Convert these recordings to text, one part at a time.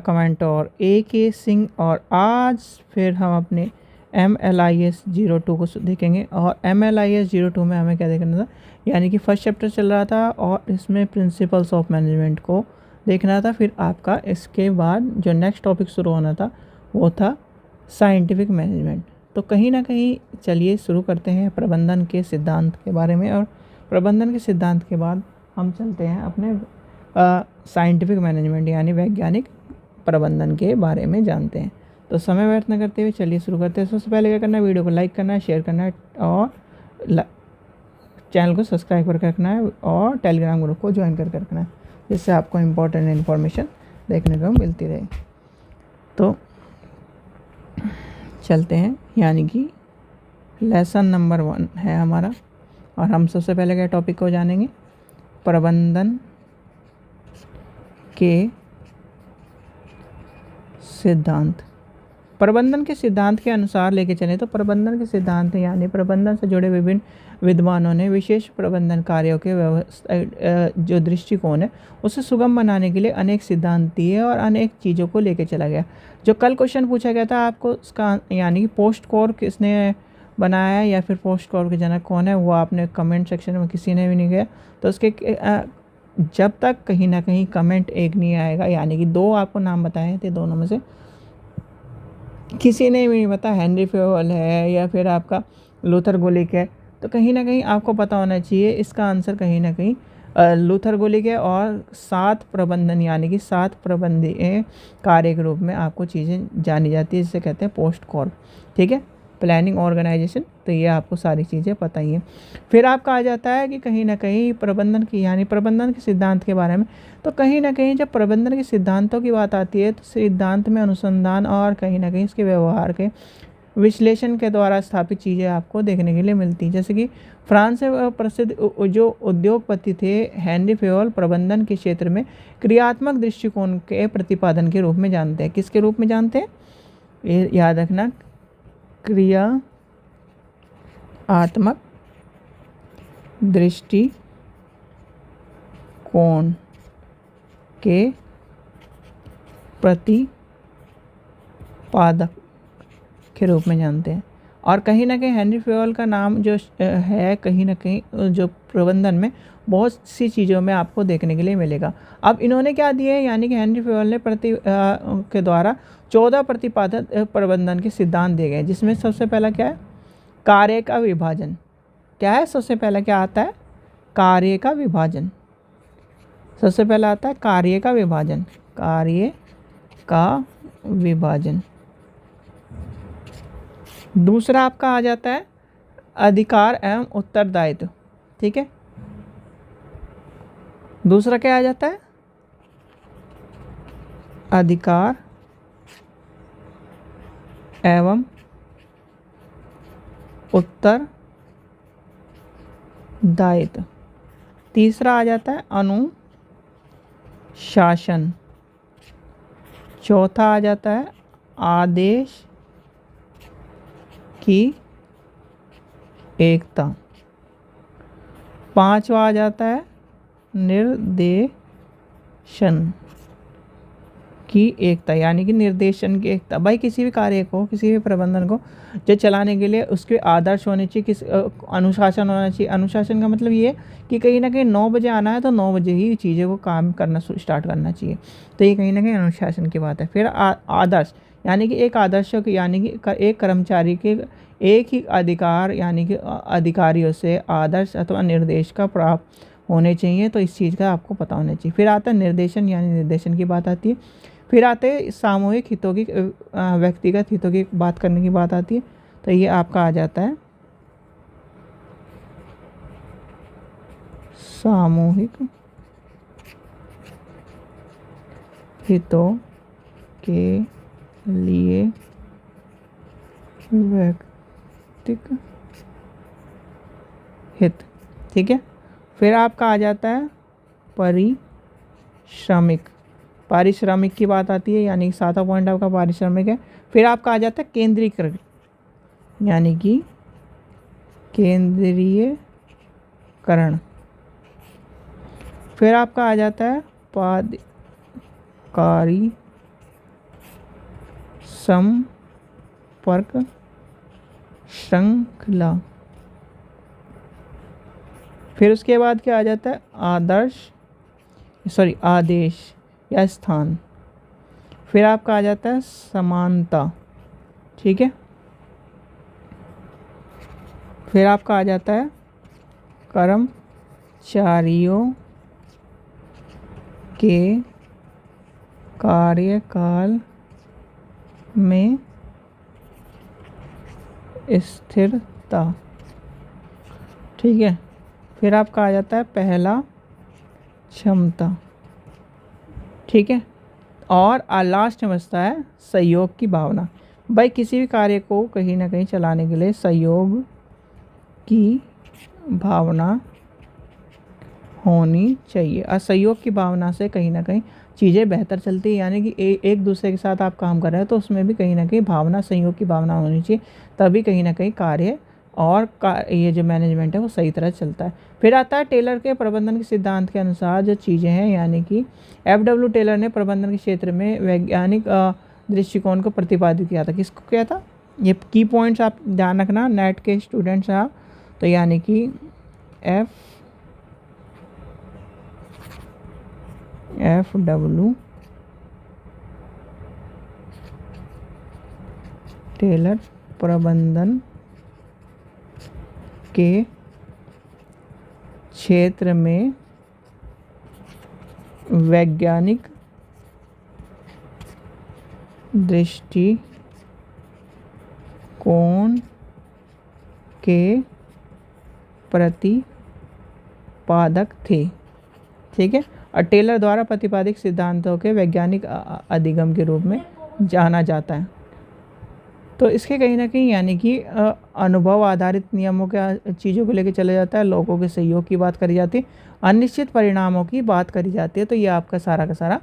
Comment और AK Singh. और आज फिर हम अपने MLIS 02 को देखेंगे। और MLIS 02 में हमें क्या देखना था, यानी कि फर्स्ट चैप्टर चल रहा था और इसमें प्रिंसिपल्स ऑफ मैनेजमेंट को देखना था। फिर आपका इसके बाद जो नेक्स्ट टॉपिक शुरू होना था वो था साइंटिफिक मैनेजमेंट। तो कहीं ना कहीं चलिए शुरू करते हैं प्रबंधन के सिद्धांत के बारे में। और प्रबंधन के सिद्धांत के बाद हम चलते हैं अपने साइंटिफिक मैनेजमेंट यानी वैज्ञानिक प्रबंधन के बारे में जानते हैं। तो समय व्यर्थ न करते हुए चलिए शुरू करते हैं। सबसे पहले क्या करना है, वीडियो को लाइक करना है, शेयर करना है और चैनल को सब्सक्राइब करके रखना है और टेलीग्राम ग्रुप को ज्वाइन करके रखना है, जिससे आपको इम्पोर्टेंट इन्फॉर्मेशन देखने को मिलती रहे। तो चलते हैं, यानी कि लेसन नंबर 1 है हमारा। और हम सबसे पहले क्या टॉपिक को जानेंगे, प्रबंधन के सिद्धांत। प्रबंधन के सिद्धांत के अनुसार लेके चलें तो प्रबंधन के सिद्धांत यानी प्रबंधन से जुड़े विभिन्न विद्वानों ने विशेष प्रबंधन कार्यों के व्यवस्था जो दृष्टिकोण है उसे सुगम बनाने के लिए अनेक सिद्धांत दिए और अनेक चीज़ों को लेके चला गया। जो कल क्वेश्चन पूछा गया था आपको उसका, यानी कि पोस्ट कोर किसने बनाया है या फिर पोस्ट कोर के जनक कौन है, वो आपने कमेंट सेक्शन में किसी ने भी नहीं गया। तो उसके जब तक कहीं ना कहीं कमेंट एक नहीं आएगा, यानी कि 2 आपको नाम बताए थे, दोनों में से किसी ने भी नहीं पता, हेनरी फेवल है या फिर आपका लूथर गुलिक है, तो कहीं ना कहीं आपको पता होना चाहिए इसका आंसर कहीं ना कहीं लूथर गुलिक है। और 7 प्रबंधन यानी कि 7 प्रबंधीय कार्य के रूप में आपको चीज़ें जानी जाती है, जिसे कहते हैं पोस्ट कॉर्प। ठीक है, प्लानिंग ऑर्गेनाइजेशन। तो ये आपको सारी चीज़ें पता ही हैं। फिर आपका आ जाता है कि कहीं ना कहीं प्रबंधन की यानी प्रबंधन के सिद्धांत के बारे में। तो कहीं ना कहीं जब प्रबंधन के सिद्धांतों की बात आती है तो सिद्धांत में अनुसंधान और कहीं ना कहीं इसके व्यवहार के विश्लेषण के द्वारा स्थापित चीज़ें आपको देखने के लिए मिलती हैं। जैसे कि फ्रांस से प्रसिद्ध जो उद्योगपति थे हेनरी फेवल प्रबंधन के क्षेत्र में क्रियात्मक दृष्टिकोण के प्रतिपादन के रूप में जानते हैं। किसके रूप में जानते हैं, ये याद रखना, क्रियात्मक दृष्टिकोण के प्रतिपादक के रूप में जानते हैं। और कहीं ना कहीं हेनरी फेवल का नाम जो है कहीं ना कहीं जो प्रबंधन में बहुत सी चीज़ों में आपको देखने के लिए मिलेगा। अब इन्होंने क्या दिए हैं, यानी कि हेनरी फेवल ने के द्वारा 14 प्रतिपादक प्रबंधन के सिद्धांत दिए गए, जिसमें सबसे पहला क्या है, कार्य का विभाजन। क्या है, सबसे पहला क्या आता है, कार्य का विभाजन। सबसे पहला आता है कार्य का विभाजन, कार्य का विभाजन। दूसरा आपका आ जाता है अधिकार एवं उत्तरदायित्व। ठीक है, दूसरा क्या आ जाता है, अधिकार एवं उत्तरदायित्व। तीसरा आ जाता है अनुशासन। चौथा आ जाता है आदेश की एकता। 5वां आ जाता है निर्देशन की एकता, यानी कि निर्देशन की एकता। भाई किसी भी कार्य को, किसी भी प्रबंधन को जो चलाने के लिए उसके आदर्श होने चाहिए, किस अनुशासन होना चाहिए। अनुशासन का मतलब ये कि कहीं ना कहीं 9 बजे आना है तो 9 बजे ही चीज़ों को काम करना स्टार्ट करना चाहिए। तो ये कहीं ना कहीं अनुशासन की बात है। फिर आदर्श, यानी कि एक आदर्श, यानी कि एक कर्मचारी के एक ही अधिकार यानी कि अधिकारियों से आदर्श अथवा निर्देश का प्राप्त होने चाहिए। तो इस चीज़ का आपको पता होना चाहिए। फिर आता है निर्देशन, यानी निर्देशन की बात आती है। फिर आते हैं सामूहिक हितों की, व्यक्तिगत हितों की बात करने की बात आती है। तो ये आपका आ जाता है सामूहिक हितों के लिए व्यक्तिगत हित। ठीक है, फिर आपका आ जाता है पारिश्रमिक। पारिश्रमिक की बात आती है, यानी 7वां पॉइंट आपका पारिश्रमिक है। फिर आपका आ जाता है केंद्रीकरण, यानी कि केंद्रीयकरण। फिर आपका आ जाता है पदाधिकारी संपर्क श्रृंखला। फिर उसके बाद क्या आ जाता है, आदेश या स्थान। फिर आपका आ जाता है समानता, ठीक है। फिर आपका आ जाता है कर्मचारियों के कार्यकाल में स्थिरता, ठीक है। फिर आपका आ जाता है पहला क्षमता, ठीक है। और लास्ट में बचता है सहयोग की भावना। भाई किसी भी कार्य को कहीं ना कहीं चलाने के लिए सहयोग की भावना होनी चाहिए। असहयोग की भावना से कहीं ना कहीं चीज़ें बेहतर चलती है, यानी कि एक दूसरे के साथ आप काम कर रहे हैं तो उसमें भी कहीं ना कहीं भावना, सहयोग की भावना होनी चाहिए, तभी कहीं ना कहीं कार्य और ये जो मैनेजमेंट है वो सही तरह चलता है। फिर आता है टेलर के प्रबंधन के सिद्धांत के अनुसार जो चीज़ें हैं, यानी कि F.W. टेलर ने प्रबंधन के क्षेत्र में वैज्ञानिक दृष्टिकोण को प्रतिपादित किया था। किसको किया था, ये की पॉइंट्स आप ध्यान रखना नेट के स्टूडेंट्स हैं आप। तो यानी कि F.W. टेलर प्रबंधन के क्षेत्र में वैज्ञानिक दृष्टिकोण के प्रतिपादक थे, ठीक है। और टेलर द्वारा प्रतिपादित सिद्धांतों के वैज्ञानिक अधिगम के रूप में जाना जाता है। तो इसके कहीं ना कहीं यानी कि अनुभव आधारित नियमों के चीज़ों को लेकर चला जाता है, लोगों के सहयोग की बात करी जाती है, अनिश्चित परिणामों की बात करी जाती है। तो ये आपका सारा का सारा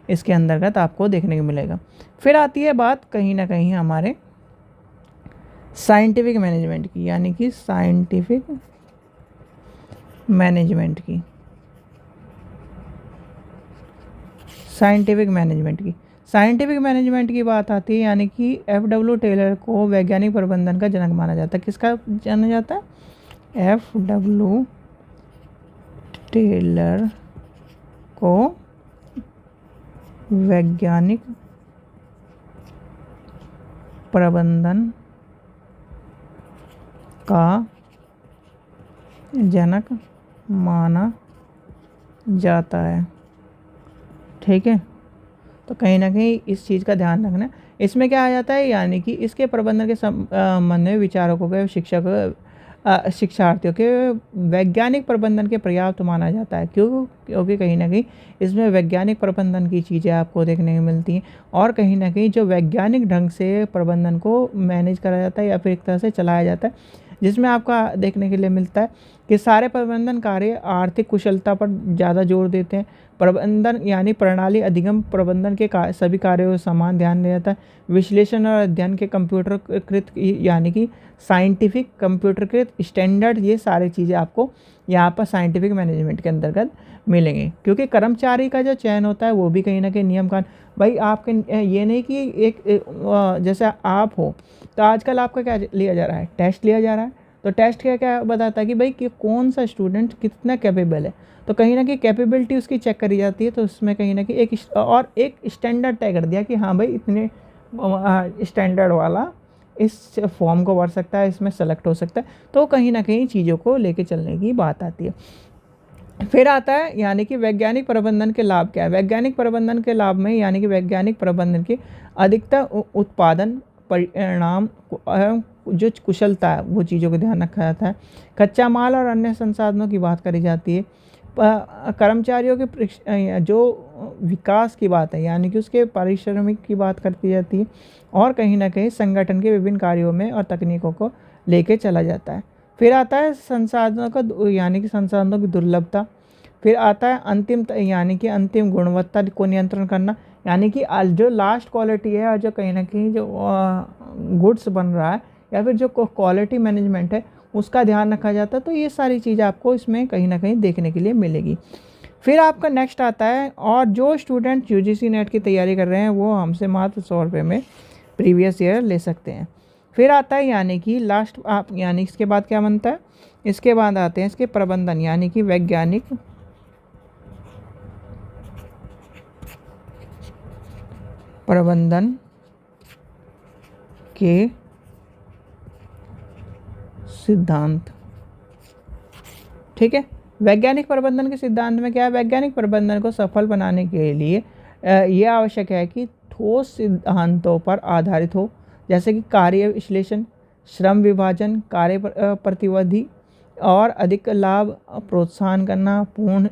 इसके अंतर्गत आपको देखने को मिलेगा। फिर आती है बात कहीं ना कहीं हमारे साइंटिफिक मैनेजमेंट की, यानी कि साइंटिफिक मैनेजमेंट की। साइंटिफिक मैनेजमेंट की बात आती है, यानी कि F.W. टेलर को वैज्ञानिक प्रबंधन का जनक माना जाता है। किसका जाना जाता है, F.W. टेलर को वैज्ञानिक प्रबंधन का जनक माना जाता है, ठीक है। तो कहीं ना कहीं इस चीज़ का ध्यान रखना। इसमें क्या आ जाता है, यानी कि इसके प्रबंधन के संबंध में विचारकों के शिक्षार्थियों के वैज्ञानिक प्रबंधन के पर्याप्त माना जाता है। क्योंकि कहीं ना कहीं इसमें वैज्ञानिक प्रबंधन की चीज़ें आपको देखने को मिलती हैं, और कहीं ना कहीं जो वैज्ञानिक ढंग से प्रबंधन को मैनेज करा जाता है या फिर एक तरह से चलाया जाता है, जिसमें आपका देखने के लिए मिलता है कि सारे प्रबंधन कार्य आर्थिक कुशलता पर ज़्यादा जोर देते हैं। प्रबंधन यानी प्रणाली अधिगम प्रबंधन के सभी कार्यों को समान ध्यान दिया जाता है। विश्लेषण और अध्ययन के कंप्यूटरकृत यानी कि साइंटिफिक कंप्यूटरकृत स्टैंडर्ड, ये सारी चीज़ें आपको यहाँ पर साइंटिफिक मैनेजमेंट के अंतर्गत मिलेंगे। क्योंकि कर्मचारी का जो चयन होता है वो भी कहीं ना कहीं नियम कानून, भाई आपके ये नहीं कि एक जैसे आप हो तो आजकल आपका क्या लिया जा रहा है, टेस्ट लिया जा रहा है। तो टेस्ट क्या बताता है कि भाई कि कौन सा स्टूडेंट कितना कैपेबल है, तो कहीं ना कहीं कैपेबिलिटी उसकी चेक करी जाती है। तो उसमें कहीं ना कहीं एक स्टैंडर्ड तय कर दिया कि हाँ भाई इतने स्टैंडर्ड वाला इस फॉर्म को भर सकता है, इसमें सेलेक्ट हो सकता है। तो कहीं ना कहीं चीज़ों को लेके चलने की बात आती है। फिर आता है यानी कि वैज्ञानिक प्रबंधन के लाभ क्या है। वैज्ञानिक प्रबंधन के लाभ में यानी कि वैज्ञानिक प्रबंधन की अधिकतम उत्पादन परिणाम जो कुशलता है वो चीज़ों को ध्यान रखा जाता है। कच्चा माल और अन्य संसाधनों की बात करी जाती है। कर्मचारियों के जो विकास की बात है यानी कि उसके पारिश्रमिक की बात करती जाती है, और कहीं ना कहीं संगठन के विभिन्न कार्यों में और तकनीकों को लेके चला जाता है। फिर आता है संसाधनों का यानी कि संसाधनों की दुर्लभता। फिर आता है अंतिम यानी कि अंतिम गुणवत्ता को नियंत्रण करना, यानी कि जो लास्ट क्वालिटी है और जो कहीं ना कहीं जो गुड्स बन रहा है या फिर जो क्वालिटी मैनेजमेंट है उसका ध्यान रखा जाता है। तो ये सारी चीज़ें आपको इसमें कहीं ना कहीं देखने के लिए मिलेगी। फिर आपका नेक्स्ट आता है, और जो स्टूडेंट UGC नेट की तैयारी कर रहे हैं वो हमसे मात्र 100 रुपये में प्रीवियस ईयर ले सकते हैं। फिर आता है यानी कि लास्ट आप यानी इसके बाद क्या बनता है, इसके बाद आते हैं इसके प्रबंधन यानी कि वैज्ञानिक प्रबंधन के सिद्धांत। ठीक है, वैज्ञानिक प्रबंधन के सिद्धांत में क्या है, वैज्ञानिक प्रबंधन को सफल बनाने के लिए ये आवश्यक है कि ठोस सिद्धांतों पर आधारित हो, जैसे कि कार्य विश्लेषण, श्रम विभाजन, कार्य प्रतिविधि और अधिक लाभ प्रोत्साहन करना, पूर्ण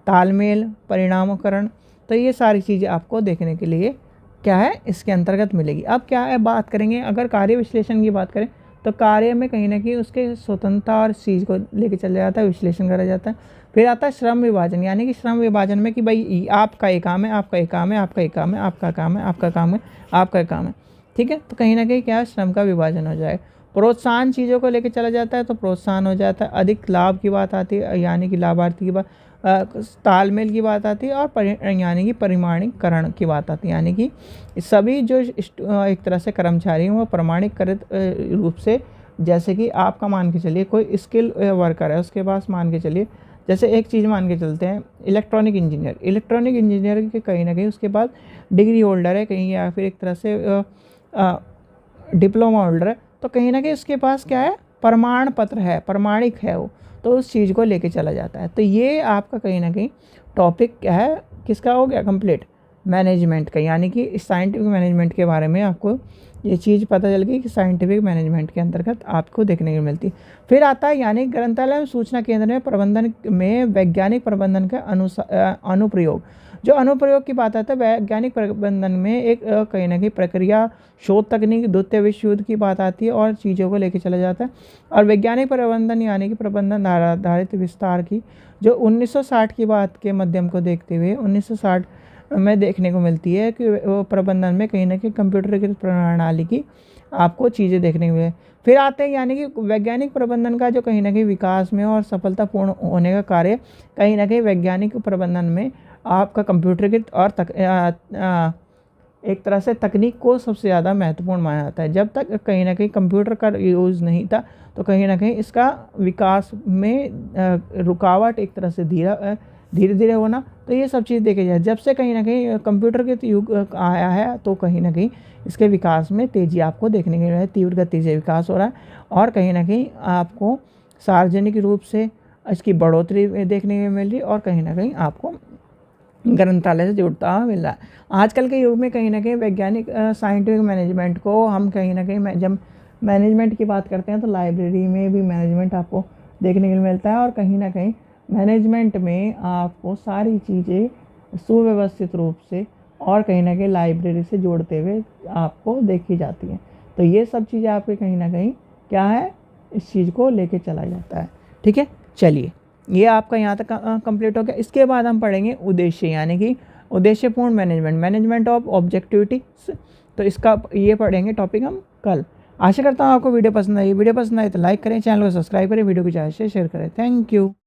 तालमेल, परिणामकरण। तो ये सारी चीज़ें आपको देखने के लिए क्या है इसके अंतर्गत मिलेगी। अब क्या है बात करेंगे, अगर कार्य विश्लेषण की बात करें तो कार्य में कहीं ना कहीं उसके स्वतंत्रता और चीज़ को लेके चला जाता है, विश्लेषण करा जाता है। फिर आता है श्रम विभाजन, यानी कि श्रम विभाजन में कि भाई आपका ये काम है, आपका ये काम है, आपका ये काम है, आपका काम है, आपका काम है, आपका काम है। ठीक है, तो कहीं ना कहीं क्या है श्रम का विभाजन हो जाएगा। प्रोत्साहन चीज़ों को लेकर चला जाता है तो प्रोत्साहन हो जाता है। अधिक लाभ की बात आती है यानी कि लाभार्थी की बात, तालमेल की बात आती है, और यानी कि परिमाणीकरण की बात आती है, यानी कि सभी जो एक तरह से कर्मचारी हैं वो प्रमाणीकृत रूप से, जैसे कि आपका मान के चलिए कोई स्किल वर्कर है, उसके पास मान के चलिए जैसे एक चीज़ मान के चलते हैं इलेक्ट्रॉनिक इंजीनियर के कहीं ना कहीं उसके पास डिग्री होल्डर है कहीं, या फिर एक तरह से डिप्लोमा होल्डर है, तो कहीं ना कहीं उसके पास क्या है प्रमाण पत्र है, प्रमाणिक है वो, तो उस चीज़ को लेके चला जाता है। तो ये आपका कहीं ना कहीं टॉपिक क्या है किसका हो गया कंप्लीट, मैनेजमेंट का, यानी कि साइंटिफिक मैनेजमेंट के बारे में आपको ये चीज़ पता चल गई कि साइंटिफिक मैनेजमेंट के अंतर्गत आपको देखने को मिलती है। फिर आता है यानी ग्रंथालय में सूचना केंद्र में प्रबंधन में वैज्ञानिक प्रबंधन का अनुप्रयोग। जो अनुप्रयोग की बात आता है वैज्ञानिक प्रबंधन में एक कहीं ना कहीं प्रक्रिया, शोध तकनीक, द्वितीय विश्व युद्ध की बात आती है और चीज़ों को लेकर चला जाता है। और वैज्ञानिक प्रबंधन यानी कि प्रबंधन आधारित विस्तार की जो 1960 की बात के माध्यम को देखते हुए 1960 में देखने को मिलती है कि वो प्रबंधन में कहीं ना कहीं कंप्यूटरीकृत प्रणाली की आपको चीज़ें देखने को मिले। फिर आते हैं यानी कि वैज्ञानिक प्रबंधन का जो कहीं ना कहीं विकास में और सफलतापूर्ण होने का कार्य कहीं ना कहीं वैज्ञानिक प्रबंधन में आपका कंप्यूटरीकृत और एक तरह से तकनीक को सबसे ज़्यादा महत्वपूर्ण माना जाता है। जब तक कहीं ना कहीं कंप्यूटर का यूज़ नहीं था तो कहीं ना कहीं इसका विकास में रुकावट एक तरह से धीरे धीरे होना, तो ये सब चीज़ देखी जाए। जब से कहीं ना कहीं कंप्यूटर के युग आया है तो कहीं ना कहीं इसके विकास में तेज़ी आपको देखने को मिल रही है, तीव्र गति से विकास हो रहा है और कहीं ना कहीं आपको सार्वजनिक रूप से इसकी बढ़ोतरी देखने को मिल रही है और कहीं ना कहीं आपको ग्रंथालय से जुड़ता हुआ मिल रहा है। आजकल के युग में कहीं ना कहीं वैज्ञानिक साइंटिफिक मैनेजमेंट को हम कहीं ना कहीं जब मैनेजमेंट की बात करते हैं तो लाइब्रेरी में भी मैनेजमेंट आपको देखने को मिलता है और कहीं ना कहीं मैनेजमेंट में आपको सारी चीज़ें सुव्यवस्थित रूप से और कहीं ना कहीं लाइब्रेरी से जोड़ते हुए आपको देखी जाती हैं। तो ये सब चीज़ें आपके कहीं ना कहीं क्या है इस चीज़ को लेके चला जाता है। ठीक है, चलिए ये आपका यहाँ तक कंप्लीट हो गया। इसके बाद हम पढ़ेंगे उद्देश्य यानी कि उद्देश्यपूर्ण मैनेजमेंट ऑफ ऑब्जेक्टिविटीज। तो इसका ये पढ़ेंगे टॉपिक हम कल। आशा करता हूँ आपको वीडियो पसंद आई। वीडियो पसंद आई तो लाइक करें, चैनल को सब्सक्राइब करें, वीडियो को ज़्यादा से शेयर करें। Thank you.